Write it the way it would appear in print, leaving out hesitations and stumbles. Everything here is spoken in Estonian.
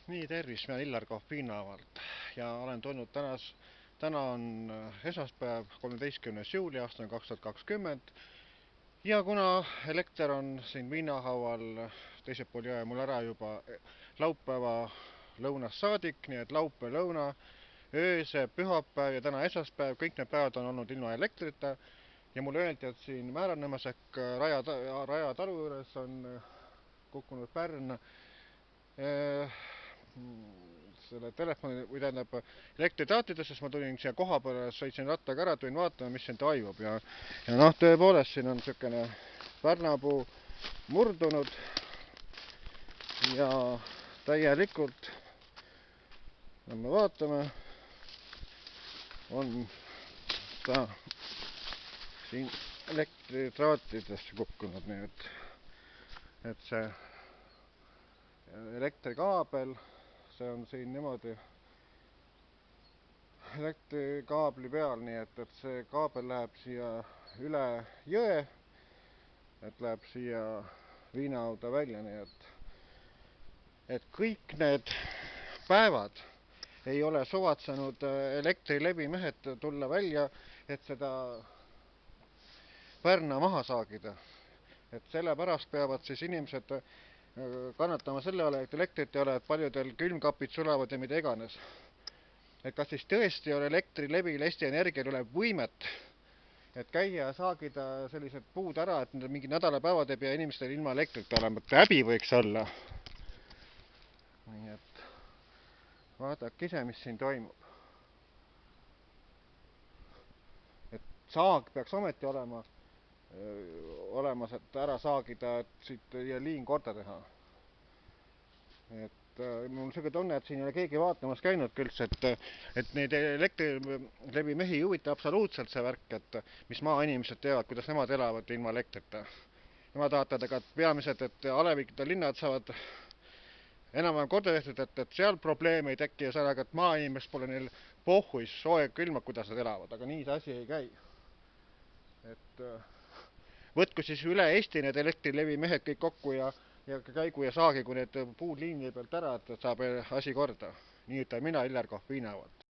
Nii, tervist, mina Illar Kohv Piinavalt ja olen tulnud täna on esmaspäev, 13. juuli, aasta on 2020 ja kuna elekter on siin Viinahaual teisel pool jõe mul ära juba laupäeva lõunast saadik, nii et laupäev lõuna, ööse, pühapäev ja täna esmaspäev, kõik need päevad on olnud ilma elektrita ja mulle öeldi, et siin Määranemas ehk Raja talu juures on kukkunud pärn selle telefoni või tähendab elektritaatidest, sest ma tulin siia koha peale, sõitsin rattaga ära, tulin vaatama, mis siin toimub ja noh, tõepoolest siin on niisugune pärnapuu murdunud ja täielikult, kui me vaatame, on ta siin elektritraatidesse kukkunud, nii et see elektrikaabel, see on siin niimoodi elektrikaabli peal, nii et see kaabel läheb siia üle jõe, et läheb siia Viinahauda välja, nii et kõik need päevad ei ole suvatsenud Elektrilevi mehed tulla välja, et seda pärna maha saagida. Et sellepärast peavad siis inimesed kannatama selle ole, et elektrit ei ole, et paljudel külmkapid sulavad ja mida iganes. Et kas siis tõesti on Elektrilevil, Eesti Energial üle võimet, et käia ja saagida sellised puud ära, et mingi nädalapäevad ei pea inimestel ilma elektrita olema, et häbi võiks olla. Nii et vaadake ise, mis siin toimub. Et saag peaks ometi olemas, et ära saagida, et siit ja liin korda teha. Et mul on selline tunne, et siin ei ole keegi vaatamas käinud üldse, et neid Elektrilevi mehi ei huvita absoluutselt see värk, et mis maainimesed teevad, kuidas nemad elavad ilma elektrita. Nemad vaatavad, et peamiselt, et alevikute linnad saavad enam-vähem korda tehtud, et seal probleeme ei teki ja sellega, et maainimest pole neil pohhuis soe külma, kuidas nad elavad, aga nii see asi ei käi. Et võtku siis üle Eesti need Elektrilevi mehed kõik kokku ja käigu ja saagigu need puud liini pealt ära, et saab asi korda. Nii ütleb mina, Illar Kohv Viinavalt.